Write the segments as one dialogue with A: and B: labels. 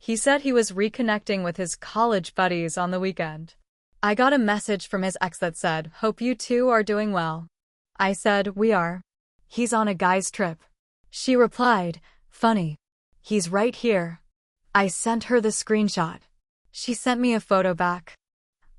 A: He said he was reconnecting with his college buddies on the weekend. I got a message from his ex that said, "Hope you two are doing well." I said, "We are. He's on a guy's trip." She replied, "Funny. He's right here." I sent her the screenshot. She sent me a photo back.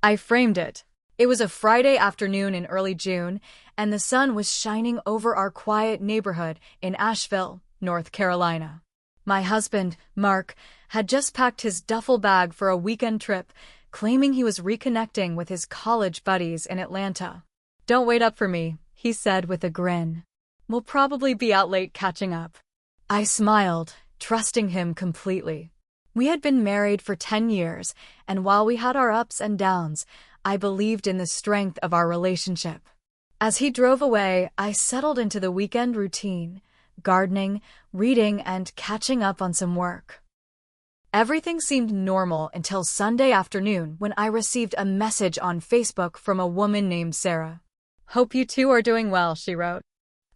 A: I framed it. It was a Friday afternoon in early June, and the sun was shining over our quiet neighborhood in Asheville, North Carolina. My husband, Mark, had just packed his duffel bag for a weekend trip, claiming he was reconnecting with his college buddies in Atlanta. "Don't wait up for me," he said with a grin. "We'll probably be out late catching up." I smiled, trusting him completely. We had been married for 10 years, and while we had our ups and downs, I believed in the strength of our relationship. As he drove away, I settled into the weekend routine, gardening, reading, and catching up on some work. Everything seemed normal until Sunday afternoon when I received a message on Facebook from a woman named Sarah. "Hope you two are doing well," she wrote.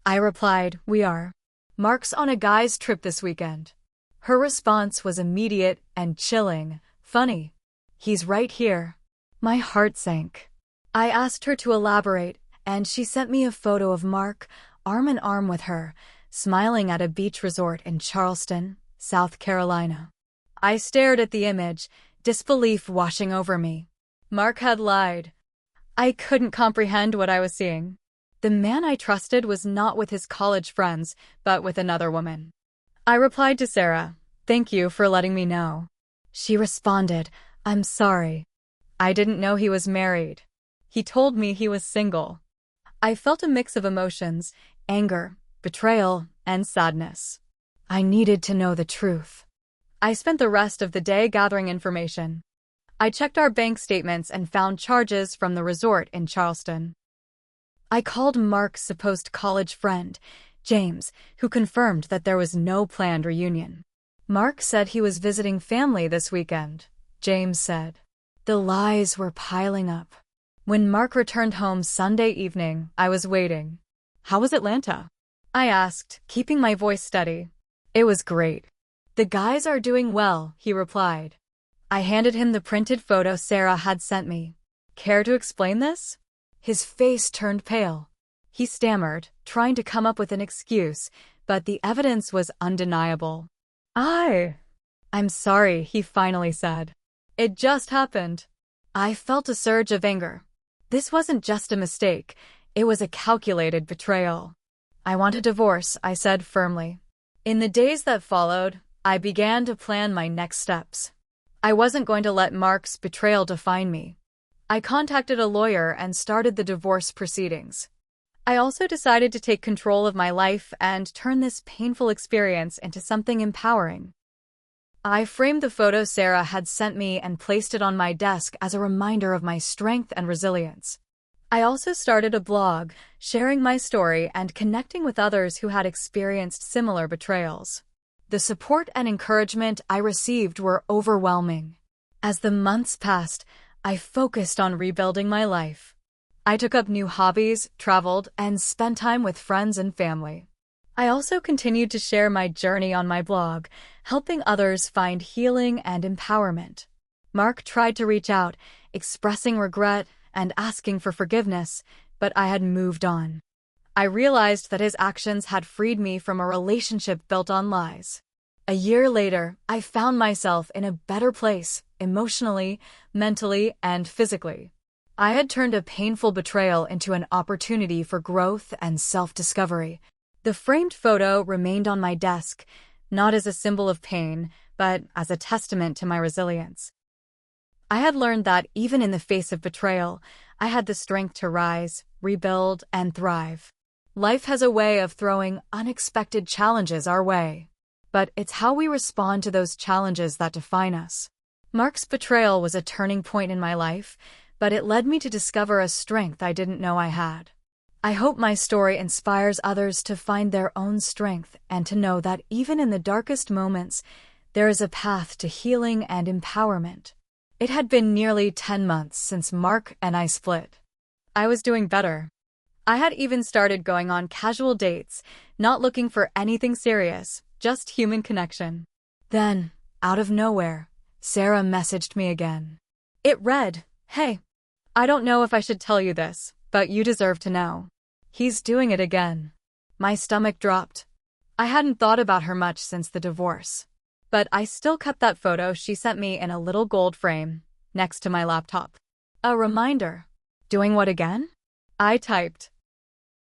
A: I replied, "We are. Mark's on a guy's trip this weekend." Her response was immediate and chilling. "Funny. He's right here." My heart sank. I asked her to elaborate, and she sent me a photo of Mark, arm in arm with her, smiling at a beach resort in Charleston, South Carolina. I stared at the image, disbelief washing over me. Mark had lied. I couldn't comprehend what I was seeing. The man I trusted was not with his college friends, but with another woman. I replied to Sarah, "Thank you for letting me know." She responded, "I'm sorry. I didn't know he was married. He told me he was single." I felt a mix of emotions, anger, betrayal, and sadness. I needed to know the truth. I spent the rest of the day gathering information. I checked our bank statements and found charges from the resort in Charleston. I called Mark's supposed college friend, James, who confirmed that there was no planned reunion. Mark said he was visiting family this weekend, James said. The lies were piling up. When Mark returned home Sunday evening, I was waiting. "How was Atlanta?" I asked, keeping my voice steady. "It was great. The guys are doing well," he replied. I handed him the printed photo Sarah had sent me. "Care to explain this?" His face turned pale. He stammered, trying to come up with an excuse, but the evidence was undeniable. I'm sorry," he finally said. "It just happened." I felt a surge of anger. This wasn't just a mistake, it was a calculated betrayal. "I want a divorce," I said firmly. In the days that followed, I began to plan my next steps. I wasn't going to let Mark's betrayal define me. I contacted a lawyer and started the divorce proceedings. I also decided to take control of my life and turn this painful experience into something empowering. I framed the photo Sarah had sent me and placed it on my desk as a reminder of my strength and resilience. I also started a blog, sharing my story and connecting with others who had experienced similar betrayals. The support and encouragement I received were overwhelming. As the months passed, I focused on rebuilding my life. I took up new hobbies, traveled, and spent time with friends and family. I also continued to share my journey on my blog, helping others find healing and empowerment. Mark tried to reach out, expressing regret and asking for forgiveness, but I had moved on. I realized that his actions had freed me from a relationship built on lies. A year later, I found myself in a better place, emotionally, mentally, and physically. I had turned a painful betrayal into an opportunity for growth and self-discovery. The framed photo remained on my desk, not as a symbol of pain, but as a testament to my resilience. I had learned that even in the face of betrayal, I had the strength to rise, rebuild, and thrive. Life has a way of throwing unexpected challenges our way. But it's how we respond to those challenges that define us. Mark's betrayal was a turning point in my life, but it led me to discover a strength I didn't know I had. I hope my story inspires others to find their own strength and to know that even in the darkest moments, there is a path to healing and empowerment. It had been nearly 10 months since Mark and I split. I was doing better. I had even started going on casual dates, not looking for anything serious, just human connection. Then, Out of nowhere, Sarah messaged me again. It read, "Hey, I don't know if I should tell you this, but you deserve to know. He's doing it again." My stomach dropped. I hadn't thought about her much since the divorce. But I still kept that photo she sent me in a little gold frame, next to my laptop. A reminder. Doing what again? I typed.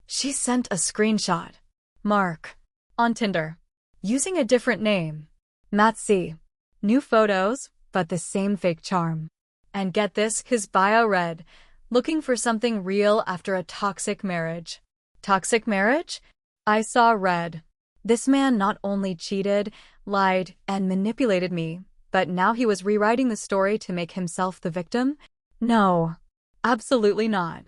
A: She sent a screenshot. Mark. On Tinder. Using a different name. Matt C. New photos, but the same fake charm. And get this, his bio read, "Looking for something real after a toxic marriage." Toxic marriage? I saw red. This man not only cheated, lied, and manipulated me, but now he was rewriting the story to make himself the victim? No. Absolutely not.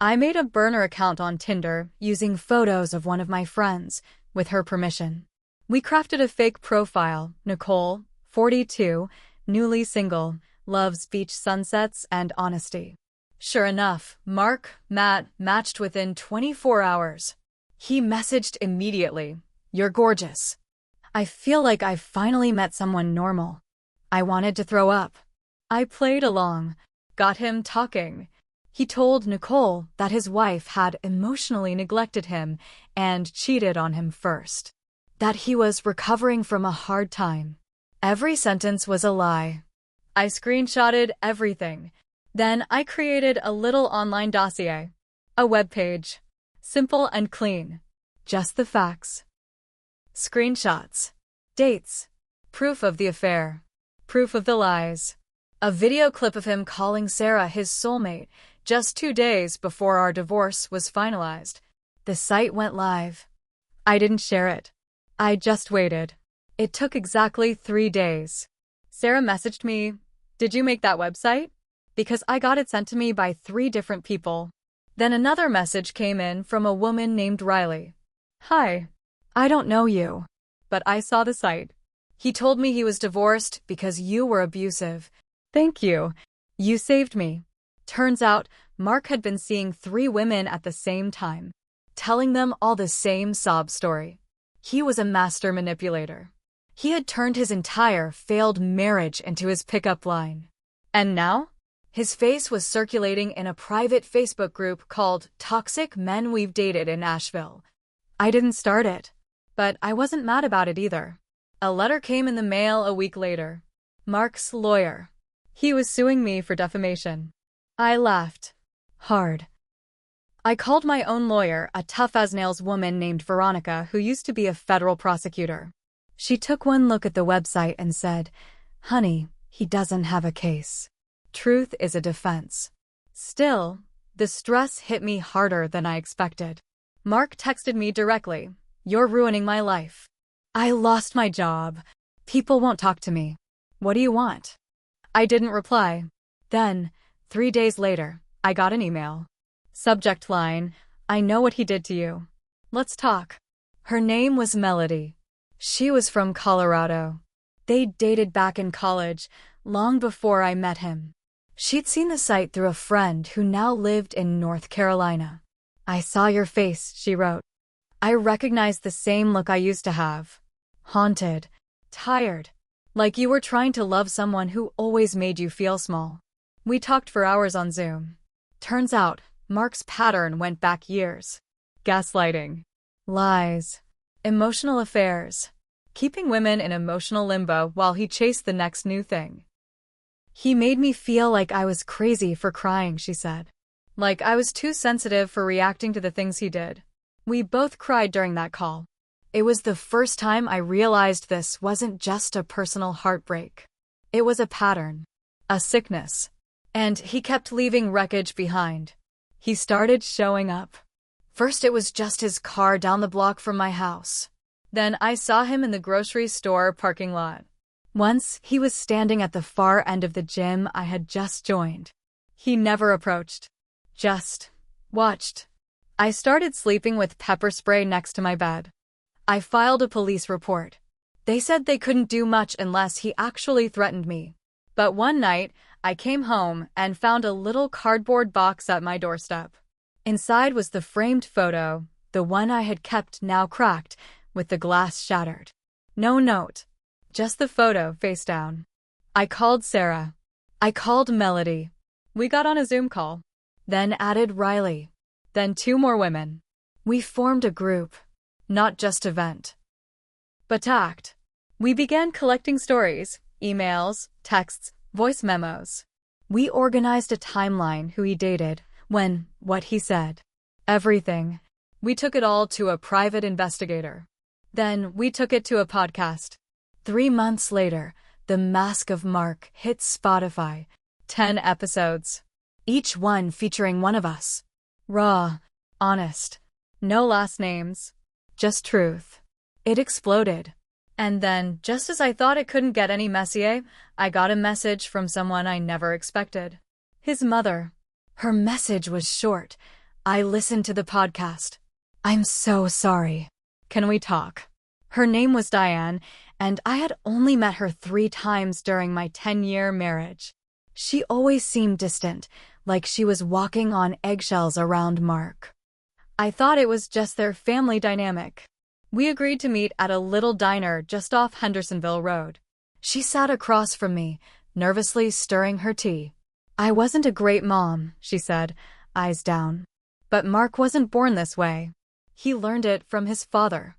A: I made a burner account on Tinder using photos of one of my friends, with her permission. We crafted a fake profile, Nicole, 42, newly single, loves beach sunsets and honesty. Sure enough, Matt matched within 24 hours. He messaged immediately, "You're gorgeous." I feel like I've finally met someone normal. I wanted to throw up. I played along, got him talking. He told Nicole that his wife had emotionally neglected him and cheated on him first. That he was recovering from a hard time. Every sentence was a lie. I screenshotted everything. Then I created a little online dossier. A web page. Simple and clean. Just the facts. Screenshots. Dates. Proof of the affair. Proof of the lies. A video clip of him calling Sarah his soulmate just 2 days before our divorce was finalized. The site went live. I didn't share it. I just waited. It took exactly 3 days. Sarah messaged me, "Did you make that website?" Because I got it sent to me by 3 different people. Then another message came in from a woman named Riley. "Hi. I don't know you, but I saw the site. He told me he was divorced because you were abusive. Thank you. You saved me." Turns out, Mark had been seeing 3 women at the same time, telling them all the same sob story. He was a master manipulator. He had turned his entire failed marriage into his pickup line. And now? His face was circulating in a private Facebook group called Toxic Men We've Dated in Asheville. I didn't start it, but I wasn't mad about it either. A letter came in the mail a week later. Mark's lawyer. He was suing me for defamation. I laughed. Hard. I called my own lawyer, a tough-as-nails woman named Veronica who used to be a federal prosecutor. She took one look at the website and said, "Honey, he doesn't have a case. Truth is a defense." Still, the stress hit me harder than I expected. Mark texted me directly, "You're ruining my life. I lost my job. People won't talk to me. What do you want?" I didn't reply. Then, 3 days later, I got an email. Subject line, "I know what he did to you. Let's talk." Her name was Melody. She was from Colorado. They dated back in college, long before I met him. She'd seen the site through a friend who now lived in North Carolina. "I saw your face," she wrote. "I recognized the same look I used to have. Haunted. Tired. Like you were trying to love someone who always made you feel small." We talked for hours on Zoom. Turns out, Mark's pattern went back years. Gaslighting. Lies. Emotional affairs. Keeping women in emotional limbo while he chased the next new thing. "He made me feel like I was crazy for crying," she said. "Like I was too sensitive for reacting to the things he did." We both cried during that call. It was the first time I realized this wasn't just a personal heartbreak. It was a pattern. A sickness. And he kept leaving wreckage behind. He started showing up. First it was just his car down the block from my house. Then I saw him in the grocery store parking lot. Once, he was standing at the far end of the gym I had just joined. He never approached. Just watched. I started sleeping with pepper spray next to my bed. I filed a police report. They said they couldn't do much unless he actually threatened me. But one night, I came home and found a little cardboard box at my doorstep. Inside was the framed photo, the one I had kept now cracked, with the glass shattered. No note. Just the photo, face down. I called Sarah. I called Melody. We got on a Zoom call. Then added Riley. Then 2 more women. We formed a group. Not just a vent, but act. We began collecting stories, emails, texts, voice memos. We organized a timeline: who he dated, when, what he said. Everything. We took it all to a private investigator. Then we took it to a podcast. 3 months later, The Mask of Mark hit Spotify. 10 episodes. Each one featuring one of us. Raw. Honest. No last names. Just truth. It exploded. And then, just as I thought it couldn't get any messier, I got a message from someone I never expected. His mother. Her message was short. I listened to the podcast. I'm so sorry. Can we talk? Her name was Diane, and I had only met her 3 times during my 10-year marriage. She always seemed distant, like she was walking on eggshells around Mark. I thought it was just their family dynamic. We agreed to meet at a little diner just off Hendersonville Road. She sat across from me, nervously stirring her tea. I wasn't a great mom, she said, eyes down. But Mark wasn't born this way. He learned it from his father.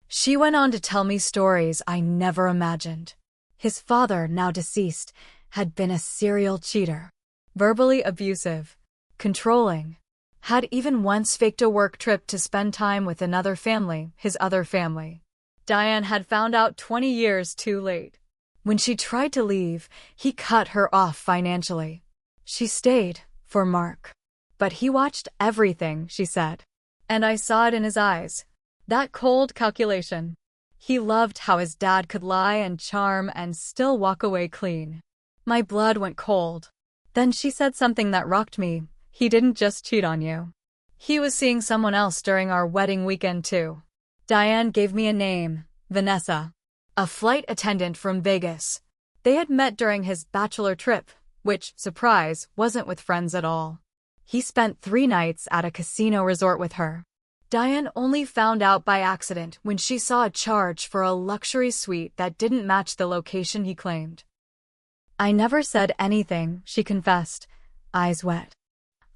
A: She went on to tell me stories I never imagined. His father, now deceased, had been a serial cheater, verbally abusive, controlling, had even once faked a work trip to spend time with another family, his other family. Diane had found out 20 years too late. When she tried to leave, he cut her off financially. She stayed, for Mark. But he watched everything, she said. And I saw it in his eyes. That cold calculation. He loved how his dad could lie and charm and still walk away clean. My blood went cold. Then she said something that rocked me. He didn't just cheat on you. He was seeing someone else during our wedding weekend too. Diane gave me a name, Vanessa. A flight attendant from Vegas. They had met during his bachelor trip, which, surprise, wasn't with friends at all. He spent 3 nights at a casino resort with her. Diane only found out by accident when she saw a charge for a luxury suite that didn't match the location he claimed. I never said anything, she confessed, eyes wet.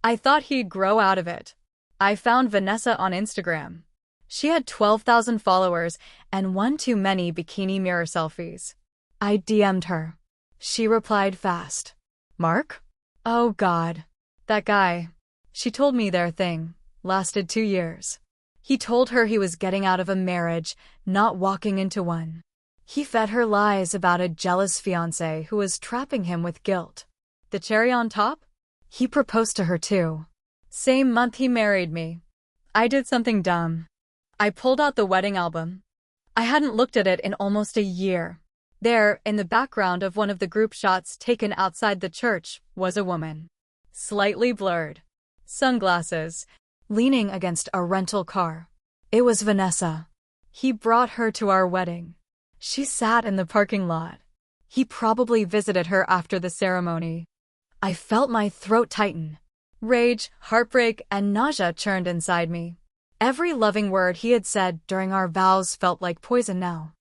A: I thought he'd grow out of it. I found Vanessa on Instagram. She had 12,000 followers and one too many bikini mirror selfies. I DM'd her. She replied fast. Mark? Oh God. That guy. She told me their thing lasted 2 years. He told her he was getting out of a marriage, not walking into one. He fed her lies about a jealous fiancé who was trapping him with guilt. The cherry on top? He proposed to her too. Same month he married me. I did something dumb. I pulled out the wedding album. I hadn't looked at it in almost a year. There, in the background of one of the group shots taken outside the church, was a woman. Slightly blurred. Sunglasses. Leaning against a rental car. It was Vanessa. He brought her to our wedding. She sat in the parking lot. He probably visited her after the ceremony. I felt my throat tighten. Rage, heartbreak, and nausea churned inside me. Every loving word he had said during our vows felt like poison now.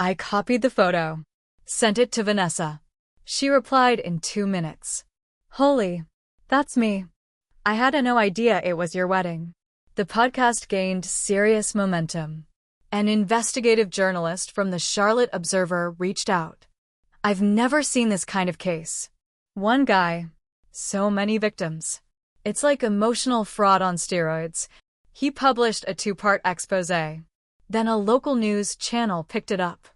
A: I copied the photo. Sent it to Vanessa. She replied in 2 minutes. Holy. That's me. I had no idea it was your wedding. The podcast gained serious momentum. An investigative journalist from the Charlotte Observer reached out. I've never seen this kind of case. One guy. So many victims. It's like emotional fraud on steroids. He published a 2-part expose. Then a local news channel picked it up.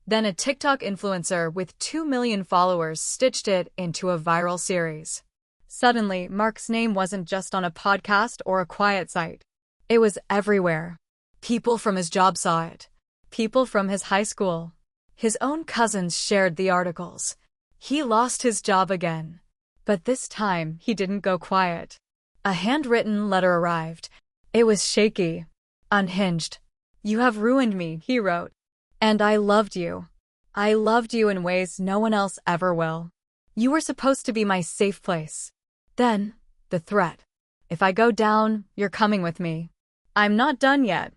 A: Then a TikTok influencer with 2 million followers stitched it into a viral series. Suddenly, Mark's name wasn't just on a podcast or a quiet site. It was everywhere. People from his job saw it. People from his high school. His own cousins shared the articles. He lost his job again. But this time, he didn't go quiet. A handwritten letter arrived. It was shaky. Unhinged. You have ruined me, he wrote. And I loved you. I loved you in ways no one else ever will. You were supposed to be my safe place. Then, the threat. If I go down, you're coming with me. I'm not done yet.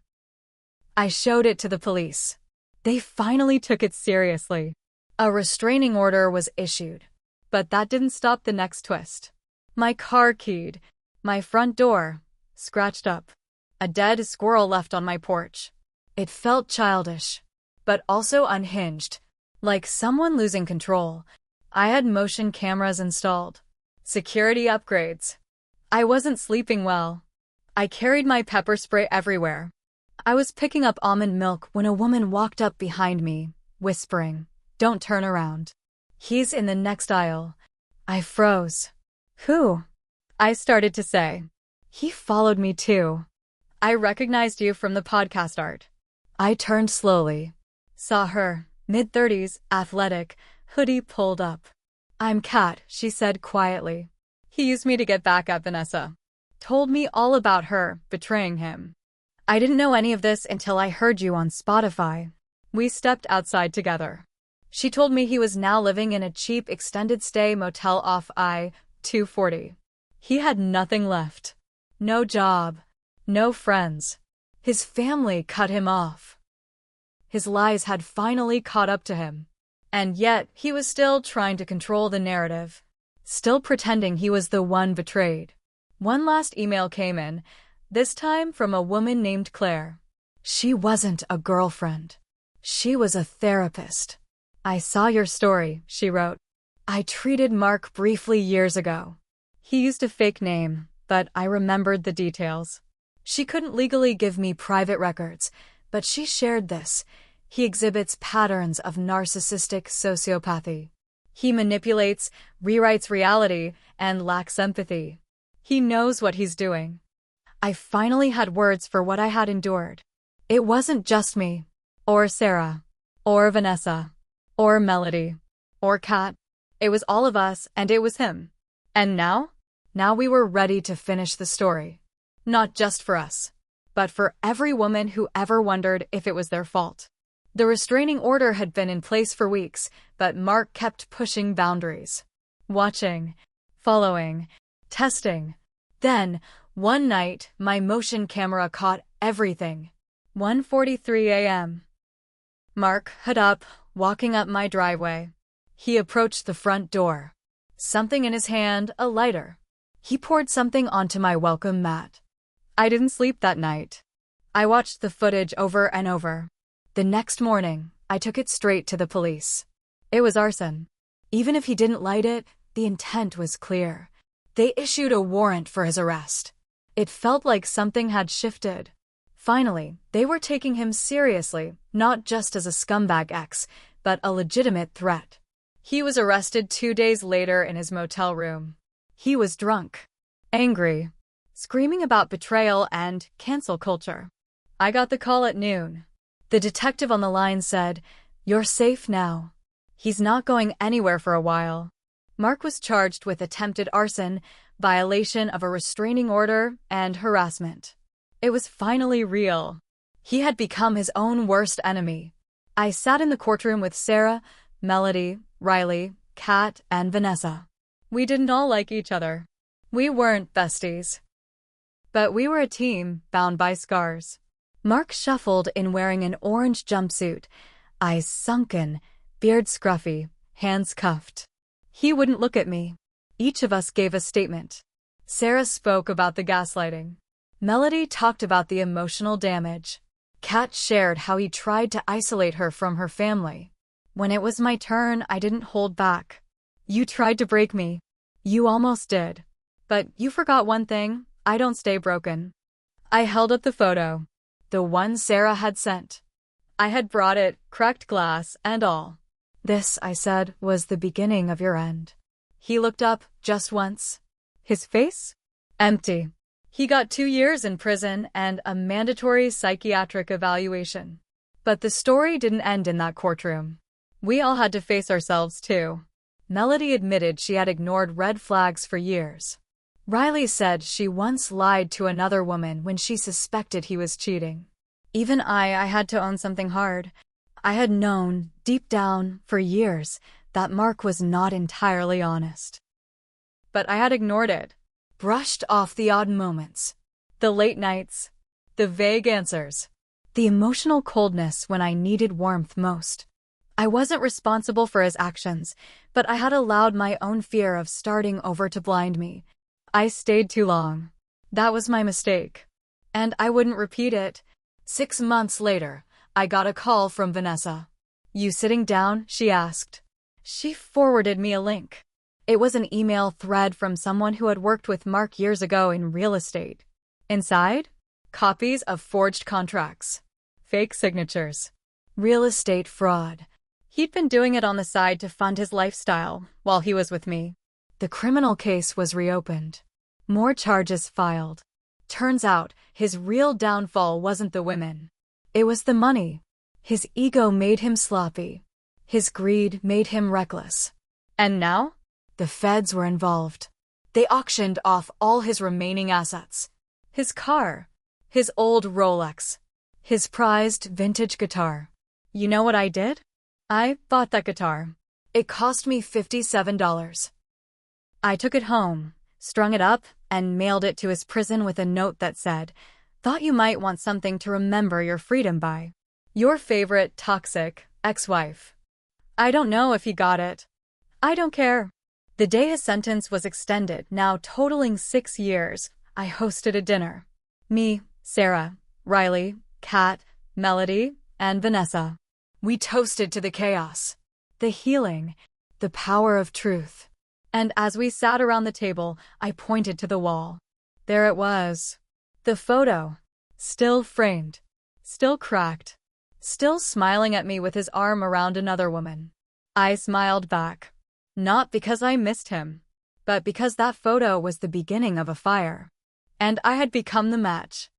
A: I showed it to the police. They finally took it seriously. A restraining order was issued. But that didn't stop the next twist. My car keyed, my front door scratched up, a dead squirrel left on my porch. It felt childish, but also unhinged, like someone losing control. I had motion cameras installed, security upgrades. I wasn't sleeping well. I carried my pepper spray everywhere. I was picking up almond milk when a woman walked up behind me, whispering, "Don't turn around. He's in the next aisle." I froze. "Who?" I started to say. "He followed me too." "I recognized you from the podcast art." I turned slowly. Saw her, mid-30s, athletic, hoodie pulled up. "I'm Kat," she said quietly. "He used me to get back at Vanessa. Told me all about her betraying him. I didn't know any of this until I heard you on Spotify." We stepped outside together. She told me he was now living in a cheap extended stay motel off I-240. He had nothing left. No job. No friends. His family cut him off. His lies had finally caught up to him. And yet, he was still trying to control the narrative. Still pretending he was the one betrayed. One last email came in, this time from a woman named Claire. She wasn't a girlfriend. She was a therapist. "I saw your story," she wrote. "I treated Mark briefly years ago. He used a fake name, but I remembered the details. She couldn't legally give me private records, but she shared this. He exhibits patterns of narcissistic sociopathy. He manipulates, rewrites reality, and lacks empathy. He knows what he's doing." I finally had words for what I had endured. It wasn't just me, or Sarah, or Vanessa, or Melody, or Kat. It was all of us, and it was him. And now? Now we were ready to finish the story. Not just for us, but for every woman who ever wondered if it was their fault. The restraining order had been in place for weeks, but Mark kept pushing boundaries. Watching, following, testing. Then, one night, my motion camera caught everything. 1:43 a.m. Mark had up, walking up my driveway. He approached the front door. Something in his hand, a lighter. He poured something onto my welcome mat. I didn't sleep that night. I watched the footage over and over. The next morning, I took it straight to the police. It was arson. Even if he didn't light it, the intent was clear. They issued a warrant for his arrest. It felt like something had shifted. Finally, they were taking him seriously, not just as a scumbag ex, but a legitimate threat. He was arrested 2 days later in his motel room. He was drunk, angry, screaming about betrayal and cancel culture. I got the call at noon. The detective on the line said, "You're safe now. He's not going anywhere for a while." Mark was charged with attempted arson, violation of a restraining order, and harassment. It was finally real. He had become his own worst enemy. I sat in the courtroom with Sarah, Melody, Riley, Kat, and Vanessa. We didn't all like each other. We weren't besties. But we were a team, bound by scars. Mark shuffled in wearing an orange jumpsuit, eyes sunken, beard scruffy, hands cuffed. He wouldn't look at me. Each of us gave a statement. Sarah spoke about the gaslighting. Melody talked about the emotional damage. Kat shared how he tried to isolate her from her family. When it was my turn, I didn't hold back. "You tried to break me. You almost did. But you forgot one thing, I don't stay broken." I held up the photo. The one Sarah had sent. I had brought it, cracked glass and all. "This," I said, "was the beginning of your end." He looked up, just once. His face? Empty. He got 2 years in prison and a mandatory psychiatric evaluation. But the story didn't end in that courtroom. We all had to face ourselves too. Melody admitted she had ignored red flags for years. Riley said she once lied to another woman when she suspected he was cheating. Even I had to own something hard. I had known, deep down, for years, that Mark was not entirely honest. But I had ignored it, brushed off the odd moments, the late nights, the vague answers, The emotional coldness when I needed warmth most. I wasn't responsible for his actions, but I had allowed my own fear of starting over to blind me. I stayed too long. That was my mistake. And I wouldn't repeat it. 6 months later, I got a call from Vanessa. "You sitting down?" she asked. She forwarded me a link. It was an email thread from someone who had worked with Mark years ago in real estate. Inside, copies of forged contracts, fake signatures, real estate fraud. He'd been doing it on the side to fund his lifestyle while he was with me. The criminal case was reopened. More charges filed. Turns out, his real downfall wasn't the women. It was the money. His ego made him sloppy. His greed made him reckless. And now? The feds were involved. They auctioned off all his remaining assets. His car. His old Rolex. His prized vintage guitar. You know what I did? I bought that guitar. It cost me $57. I took it home, strung it up, and mailed it to his prison with a note that said, "Thought you might want something to remember your freedom by. Your favorite toxic ex-wife." I don't know if he got it. I don't care. The day his sentence was extended, now totaling 6 years, I hosted a dinner. Me, Sarah, Riley, Kat, Melody, and Vanessa. We toasted to the chaos, the healing, the power of truth. And as we sat around the table, I pointed to the wall. There it was. The photo. Still framed. Still cracked. Still smiling at me with his arm around another woman. I smiled back. Not because I missed him, but because that photo was the beginning of a fire. And I had become the match.